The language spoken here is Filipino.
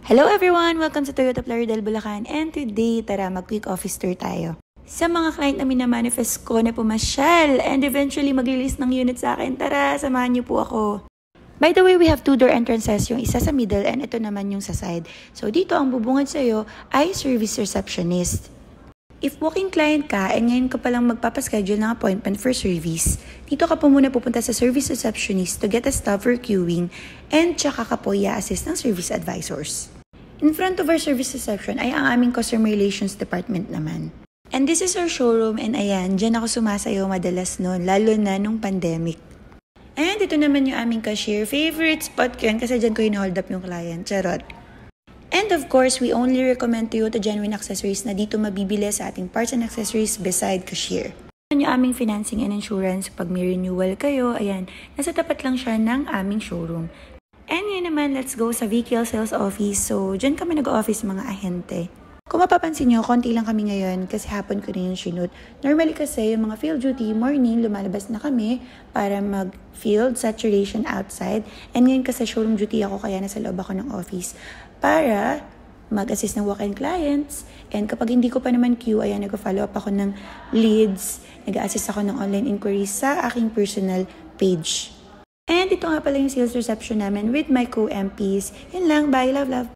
Hello everyone! Welcome to Toyota Plaridel, Bulacan. And today, tara mag-quick office tour tayo. Sa mga client na minamanifest ko na pumasyal and eventually mag-release ng unit sa akin, tara, samahan niyo po ako. By the way, we have two door entrances, yung isa sa middle and ito naman yung sa side. So dito ang bubungad sa'yo ay service receptionist. If walking client ka and ngayon ka palang magpapaschedule ng appointment for service, dito ka po muna pupunta sa service receptionist to get a stub for queuing and tsaka ka po i-assist ng service advisors. In front of our service reception ay ang aming customer relations department naman. And this is our showroom and ayan, dyan ako sumasayaw madalas noon, lalo na nung pandemic. And ito naman yung aming cashier. Favorite spot ko yan kasi dyan ko in-hold up yung client. Charot. And of course, we only recommend Toyota Genuine Accessories na dito mabibili sa ating parts and accessories beside cashier. Yung aming financing and insurance, pag may renewal kayo, ayan, nasa tapat lang siya ng aming showroom. And yun naman, let's go sa VKL Sales Office. So, dyan kami nag-office mga ahente. Kung mapapansin nyo, konti lang kami ngayon kasi hapon ko rin yung shoot. Normally kasi, yung mga field duty, morning, lumalabas na kami para mag-field saturation outside. And ngayon kasi showroom duty ako, kaya nasa loob ako ng office para mag-assist ng walk-in clients. And kapag hindi ko pa naman queue, ayan, nag-follow up ako ng leads, nag-assist ako ng online inquiries sa aking personal page. And ito nga pala yung sales reception namin with my co-MPs. Yun lang, bye, love, love!